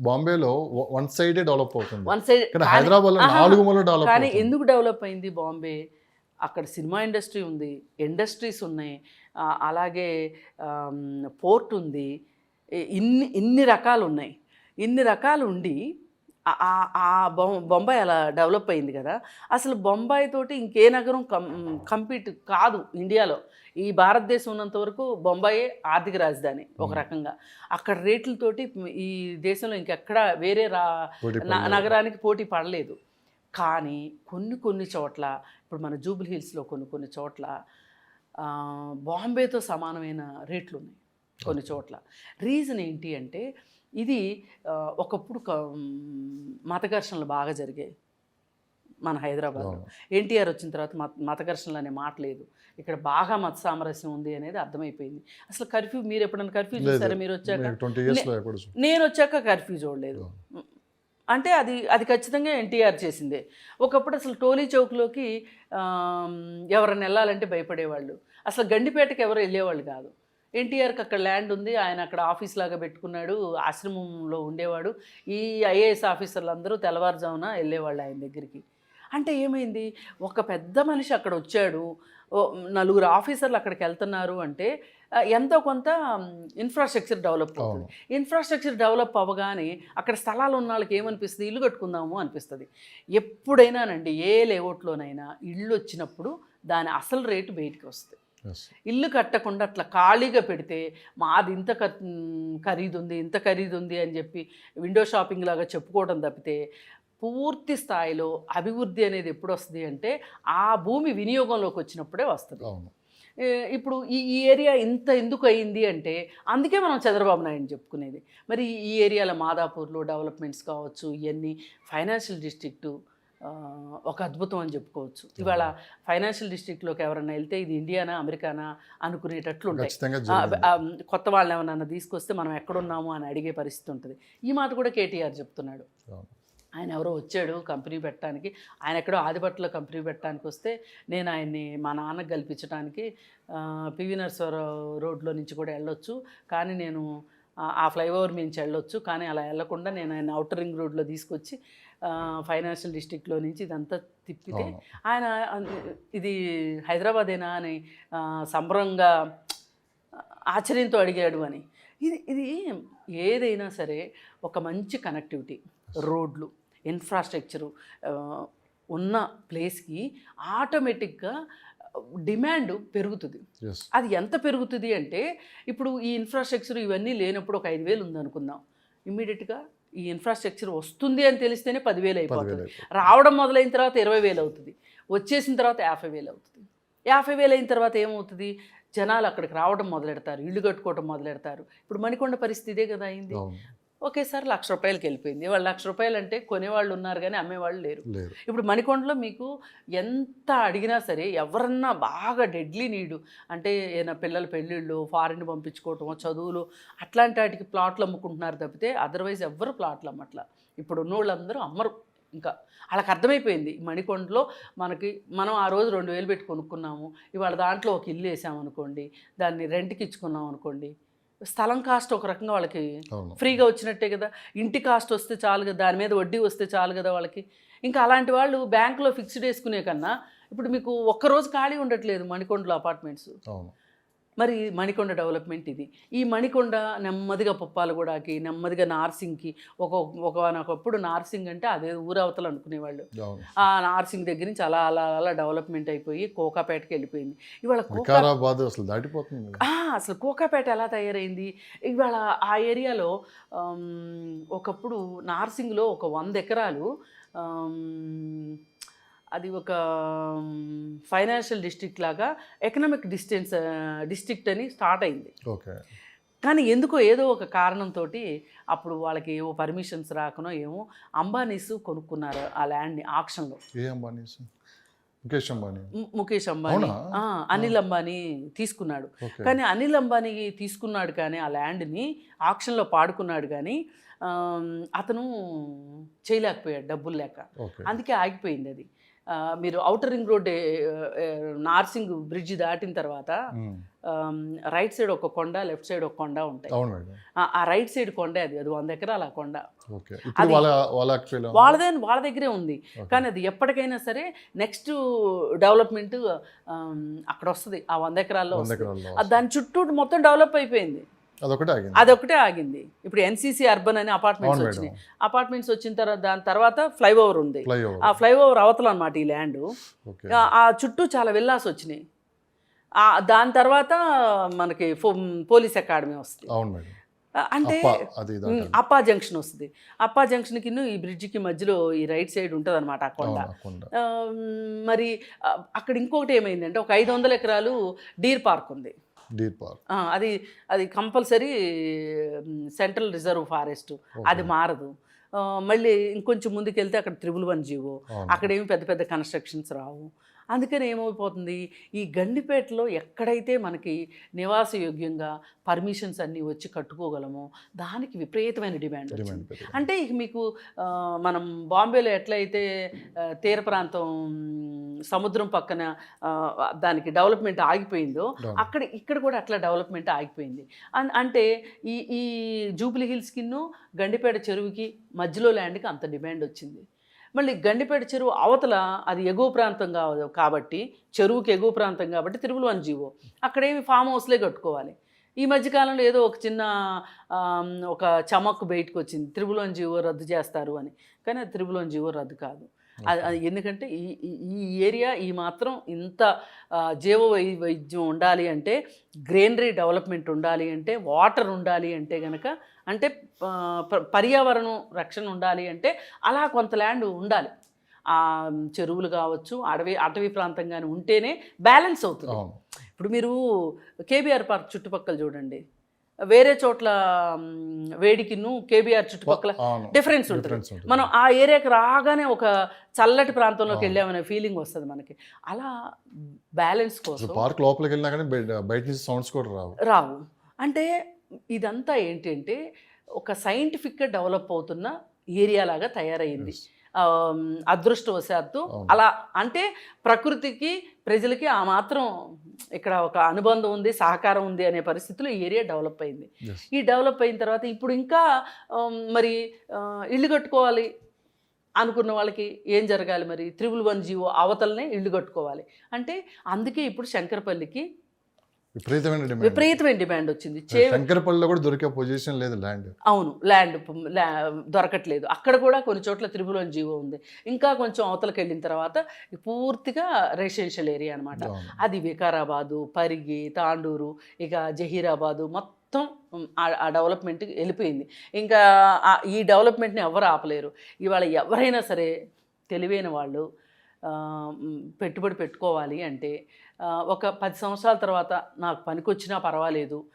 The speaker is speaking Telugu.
బాంబేలో వన్ సైడే డెవలప్ అవుతుంది. వన్ సైడ్ కానీ హైదరాబాద్లో 4 మూలలు డెవలప్ కానీ అవుతుంది. ఎందుకు డెవలప్ అయింది బాంబే? అక్కడ సినిమా ఇండస్ట్రీ ఉంది, ఇండస్ట్రీస్ ఉన్నాయి, అలాగే పోర్ట్ ఉంది, ఇన్ని రకాలు ఉన్నాయి. ఇన్ని రకాలు ఉండి బొంబాయి అలా డెవలప్ అయింది కదా. అసలు బొంబాయి తోటి ఇంకే నగరం కంపీట్ కాదు ఇండియాలో. ఈ భారతదేశం ఉన్నంత వరకు బొంబాయి ఆర్థిక రాజధాని ఒక రకంగా. అక్కడ రేట్లతోటి ఈ దేశంలో ఇంకెక్కడ వేరే నగరానికి పోటీ పడలేదు. కానీ కొన్ని చోట్ల, ఇప్పుడు మన జూబ్లీ హిల్స్లో కొన్ని చోట్ల బాంబేతో సమానమైన రేట్లు ఉన్నాయి కొన్ని చోట్ల. రీజన్ ఏంటి అంటే, ఇది ఒకప్పుడు మత ఘర్షణలు బాగా జరిగాయి మన హైదరాబాద్లో. ఎన్టీఆర్ వచ్చిన తర్వాత మత ఘర్షణలు అనే మాట లేదు. ఇక్కడ బాగా మత సామరస్యం ఉంది అనేది అర్థమైపోయింది. అసలు కర్ఫ్యూ, మీరు ఎప్పుడైనా కర్ఫ్యూ చూసారా? మీరు వచ్చాక, నేను వచ్చాక కర్ఫ్యూ చూడలేదు. అంటే అది ఖచ్చితంగా ఎన్టీఆర్ చేసిందే. ఒకప్పుడు అసలు టోలీ చౌక్లోకి ఎవరైనా వెళ్ళాలంటే భయపడేవాళ్ళు. అసలు గండిపేటకి ఎవరు వెళ్ళేవాళ్ళు కాదు. ఎన్టీఆర్కి అక్కడ ల్యాండ్ ఉంది, ఆయన అక్కడ ఆఫీస్ లాగా పెట్టుకున్నాడు, ఆశ్రమంలో ఉండేవాడు. ఈ ఐఏఎస్ ఆఫీసర్లు అందరూ తెల్లవారుజామున వెళ్ళేవాళ్ళు ఆయన దగ్గరికి. అంటే ఏమైంది, ఒక పెద్ద మనిషి అక్కడ వచ్చాడు, 4 ఆఫీసర్లు అక్కడికి వెళ్తున్నారు అంటే ఎంతో కొంత ఇన్ఫ్రాస్ట్రక్చర్ డెవలప్ అవుతుంది. ఇన్ఫ్రాస్ట్రక్చర్ డెవలప్ అవ్వగానే అక్కడ స్థలాలు ఉన్న వాళ్ళకి ఏమనిపిస్తుంది, ఇల్లు కట్టుకుందాము అనిపిస్తుంది. ఎప్పుడైనానండి ఏ లేఅవుట్లోనైనా ఇల్లు వచ్చినప్పుడు దాని అసలు రేటు బయటికి వస్తుంది. ఇల్లు కట్టకుండా అట్లా ఖాళీగా పెడితే మాది ఇంత ఖరీదుంది అని చెప్పి విండో షాపింగ్ లాగా చెప్పుకోవడం తప్పితే పూర్తి స్థాయిలో అభివృద్ధి అనేది ఎప్పుడు వస్తుంది అంటే ఆ భూమి వినియోగంలోకి వచ్చినప్పుడే వస్తుంది. ఇప్పుడు ఈ ఏరియా ఇంత ఎందుకు అయింది అంటే అందుకే మనం చంద్రబాబు నాయుడు చెప్పుకునేది. మరి ఈ ఏరియాలో మాదాపూర్లో డెవలప్మెంట్స్ కావచ్చు, ఇవన్నీ ఫైనాన్షియల్ డిస్ట్రిక్టు ఒక అద్భుతం అని చెప్పుకోవచ్చు. ఇవాళ ఫైనాన్షియల్ డిస్ట్రిక్ట్లోకి ఎవరన్నా వెళ్తే ఇది ఇండియానా అమెరికానా అనుకునేటట్లు ఉంటాయి. కొత్త వాళ్ళని ఎవరన్నా తీసుకొస్తే మనం ఎక్కడున్నాము అని అడిగే పరిస్థితి ఉంటుంది. ఈ మాట కూడా కేటీఆర్ చెప్తున్నాడు. ఆయన ఎవరో వచ్చాడు కంపెనీ పెట్టడానికి, ఆయన ఎక్కడో ఆదిపట్లో కంపెనీ పెట్టడానికి వస్తే నేను ఆయన్ని మా నాన్నకు కల్పించడానికి పివి నరసింహారావు రోడ్లో నుంచి కూడా వెళ్ళొచ్చు, కానీ నేను ఆ ఫ్లైఓవర్ నుంచి వెళ్ళొచ్చు, కానీ అలా వెళ్ళకుండా నేను ఆయన ఔటర్ రింగ్ రోడ్లో తీసుకొచ్చి ఫైనాన్షియల్ డిస్ట్రిక్ట్లో నుంచి ఇదంతా తిప్పితే ఆయన ఇది హైదరాబాదేనా అని సంబరంగా ఆశ్చర్యంతో అడిగాడు అని. ఇది ఏదైనా సరే ఒక మంచి కనెక్టివిటీ, రోడ్లు, ఇన్ఫ్రాస్ట్రక్చరు ఉన్న ప్లేస్కి ఆటోమేటిక్గా డిమాండ్ పెరుగుతుంది. అది ఎంత పెరుగుతుంది అంటే, ఇప్పుడు ఈ ఇన్ఫ్రాస్ట్రక్చర్ ఇవన్నీ లేనప్పుడు ఒక 5,000 ఉందనుకుందాం, ఇమ్మీడియట్గా ఈ ఇన్ఫ్రాస్ట్రక్చర్ వస్తుంది అని తెలిస్తేనే 10,000 అయిపోతుంది. రావడం మొదలైన తర్వాత 20,000 అవుతుంది, వచ్చేసిన తర్వాత 50,000 అవుతుంది. 50,000 అయిన తర్వాత ఏమవుతుంది, జనాలు అక్కడికి రావడం మొదలెడతారు, ఇల్లు కట్టుకోవడం మొదలెడతారు. ఇప్పుడు మణికొండ పరిస్థితి ఇదే కదా అయింది. ఒకేసారి ₹1,00,000 వెళ్ళిపోయింది. వాళ్ళు ₹1,00,000 అంటే కొనేవాళ్ళు ఉన్నారు కానీ అమ్మేవాళ్ళు లేరు. ఇప్పుడు మణికొండలో మీకు ఎంత అడిగినా సరే ఎవరన్నా బాగా డెడ్లీ నీడు అంటే ఏదైనా పిల్లల పెళ్ళిళ్ళు, ఫారిన్ పంపించుకోవటం, చదువులు, అట్లాంటి వాటికి ప్లాట్లు అమ్ముకుంటున్నారు తప్పితే అదర్వైజ్ ఎవ్వరు ప్లాట్లు అమ్మట్లా. ఇప్పుడు ఉన్నోళ్ళందరూ అమ్మరు. ఇంకా వాళ్ళకి అర్థమైపోయింది మణికొండలో మనం ఆ రోజు 2,000 పెట్టి కొనుక్కున్నాము, ఇవాళ దాంట్లో ఒక ఇల్లు వేసామనుకోండి, దాన్ని రెంట్కి ఇచ్చుకున్నాం అనుకోండి, స్థలం కాస్ట్ ఒక రకంగా వాళ్ళకి ఫ్రీగా వచ్చినట్టే కదా. ఇంటి కాస్ట్ వస్తే చాలు కదా, దాని మీద వడ్డీ వస్తే చాలు కదా వాళ్ళకి. ఇంకా అలాంటి వాళ్ళు బ్యాంకులో ఫిక్స్డ్ వేసుకునే కన్నా ఇప్పుడు మీకు ఒక్కరోజు ఖాళీ ఉండట్లేదు మణికొండలో అపార్ట్మెంట్స్. మరి మణికొండ డెవలప్మెంట్ ఇది. ఈ మణికొండ నెమ్మదిగా పుప్పాలగూడకి, నెమ్మదిగా నార్సింగ్కి, ఒకప్పుడు నార్సింగ్ అంటే అదే ఊరవతలు అనుకునేవాళ్ళు. ఆ నార్సింగ్ దగ్గర నుంచి అలా అలా అలా డెవలప్మెంట్ అయిపోయి కోకాపేటకి వెళ్ళిపోయింది. ఇవాళ అసలు కోకాపేట ఎలా తయారైంది, ఇవాళ ఆ ఏరియాలో ఒకప్పుడు నార్సింగ్లో ఒక 100 ఎకరాలు అది ఒక ఫైనాన్షియల్ డిస్ట్రిక్ట్ లాగా ఎకనామిక్ డిస్ట్రిక్ట్ అని స్టార్ట్ అయింది. కానీ ఎందుకో ఏదో ఒక కారణంతో అప్పుడు వాళ్ళకి ఏవో పర్మిషన్స్ రాకనో ఏమో అంబానీస్ కొనుక్కున్నారు ఆ ల్యాండ్ని ఆక్షన్లో. ముఖేష్ అంబానీ, అనిల్ అంబానీ తీసుకున్నాడు. కానీ అనిల్ అంబానీ తీసుకున్నాడు కానీ ఆ ల్యాండ్ని ఆక్షన్లో పాడుకున్నాడు కానీ అతను చేయలేకపోయాడు డబ్బులు లేక, అందుకే ఆగిపోయింది అది. మీరు outer ring road Narsing bridge దాటిన తర్వాత రైట్ సైడ్ ఒక కొండ, లెఫ్ట్ సైడ్ ఒక కొండ ఉంటాయి. అవును మేడం. ఆ రైట్ సైడ్ కొండ అది 100 ఎకరాల కొండ. ఓకే. ఇప్పుడు వాళ్ళ దగ్గరే ఉంది. కానీ అది ఎప్పటికైనా సరే నెక్స్ట్ డెవలప్మెంట్ అక్కడ వస్తుంది, ఆ 100 ఎకరాల్లో వస్తుంది. దాని చుట్టూ మొత్తం డెవలప్ అయిపోయింది, అదొకటే ఆగింది. ఇప్పుడు ఎన్సీసీ అర్బన్ అని అపార్ట్మెంట్స్ వచ్చినాయి. అపార్ట్మెంట్స్ వచ్చిన తర్వాత దాని తర్వాత ఫ్లైఓవర్ ఉంది. ఆ ఫ్లైఓవర్ అవతల అనమాట ఈ ల్యాండ్. ఆ చుట్టూ చాలా విల్లాస్ వచ్చినాయి. దాని తర్వాత మనకి పోలీస్ అకాడమీ వస్తుంది. అంటే అప్పా జంక్షన్ వస్తుంది. అప్పా జంక్షన్కి ఈ బ్రిడ్జికి మధ్యలో ఈ రైట్ సైడ్ ఉంటుంది అనమాట ఆ కొండ. మరి అక్కడ ఇంకొకటి ఏమైందంటే ఒక 500 ఎకరాలు డీర్ పార్క్ ఉంది. అది కంపల్సరీ సెంట్రల్ రిజర్వ్ ఫారెస్ట్, అది మారదు. మళ్ళీ ఇంకొంచెం ముందుకెళ్తే అక్కడ 111 జీవో, అక్కడేమి పెద్ద పెద్ద కన్స్ట్రక్షన్స్ రావు. అందుకని ఏమైపోతుంది, ఈ గండిపేటలో ఎక్కడైతే మనకి నివాసయోగ్యంగా పర్మిషన్స్ అన్నీ వచ్చి కట్టుకోగలమో దానికి విపరీతమైన డిమాండ్ వచ్చింది. అంటే ఇక మీకు మనం బాంబేలో ఎట్లయితే తీర ప్రాంతం సముద్రం పక్కన దానికి డెవలప్మెంట్ ఆగిపోయిందో ఇక్కడ కూడా అట్లా డెవలప్మెంట్ ఆగిపోయింది. అంటే ఈ జూబ్లీ హిల్స్కి గండిపేట చెరువుకి మధ్యలో ల్యాండ్కి అంత డిమాండ్ వచ్చింది. మళ్ళీ గండిపేట చెరువు అవతల అది ఎగువ ప్రాంతం కాబట్టి, చెరువుకి ఎగువ ప్రాంతం కాబట్టి 111 జీవో, అక్కడేమి ఫామ్ హౌస్లే కట్టుకోవాలి. ఈ మధ్యకాలంలో ఏదో ఒక చిన్న ఒక చమక్కు బయటకు వచ్చింది, 111 జీవో రద్దు చేస్తారు అని. కానీ అది 111 జీవో రద్దు కాదు. ఎందుకంటే ఈ ఏరియా ఈ మాత్రం ఇంత జీవ వైద్యం ఉండాలి అంటే, గ్రీనరీ డెవలప్మెంట్ ఉండాలి అంటే, వాటర్ ఉండాలి అంటే గనక, అంటే పర్యావరణం రక్షణ ఉండాలి అంటే అలా కొంత ల్యాండ్ ఉండాలి. చెరువులు కావచ్చు, అటవీ ప్రాంతం కానీ ఉంటేనే బ్యాలెన్స్ అవుతుంది. ఇప్పుడు మీరు కేబీఆర్ పార్క్ చుట్టుపక్కల చూడండి, వేరే చోట్ల వేడికిను కేబీఆర్ చుట్టుపక్కల డిఫరెన్స్ ఉంటుంది. మనం ఆ ఏరియాకి రాగానే ఒక చల్లటి ప్రాంతంలోకి వెళ్ళామనే ఫీలింగ్ వస్తుంది మనకి. అలా బ్యాలెన్స్ కోసం పార్క్ లోపలికి వెళ్ళినా కానీ బయట నుంచి సౌండ్స్ కూడా రావు. అంటే ఇదంతా ఏంటంటే ఒక సైంటిఫిక్గా డెవలప్ అవుతున్న ఏరియా లాగా తయారయ్యింది. అదృష్టవశాత్తు అలా, అంటే ప్రకృతికి ప్రజలకి ఆ మాత్రం ఇక్కడ ఒక అనుబంధం ఉంది, సహకారం ఉంది అనే పరిస్థితిలో ఈ ఏరియా డెవలప్ అయింది. ఈ డెవలప్ అయిన తర్వాత ఇప్పుడు ఇంకా మరి ఇల్లు కట్టుకోవాలి అనుకున్న వాళ్ళకి ఏం జరగాలి, మరి 111 జీవో అవతలనే ఇల్లు కట్టుకోవాలి. అంటే అందుకే ఇప్పుడు శంకరపల్లికి విపరీతమైన డిమాండ్ వచ్చింది. శంకరపల్లిలో కూడా దొరికే పొజిషన్ లేదు ల్యాండ్. అవును, ల్యాండ్ దొరకట్లేదు. అక్కడ కూడా కొన్ని చోట్ల 111 జీవో ఉంది. ఇంకా కొంచెం అవతలకి వెళ్ళిన తర్వాత పూర్తిగా రెసిడెన్షియల్ ఏరియా అనమాట. అది వికారాబాదు, పరిగి, తాండూరు, ఇక జహీరాబాదు మొత్తం ఆ డెవలప్మెంట్కి వెళ్ళిపోయింది. ఇంకా ఈ డెవలప్మెంట్ని ఎవరు ఆపలేరు. ఇవాళ ఎవరైనా సరే తెలివైన వాళ్ళు పెట్టుబడి పెట్టుకోవాలి అంటే ఒక 10 సంవత్సరాల తర్వాత నాకు పనికొచ్చినా పర్వాలేదు,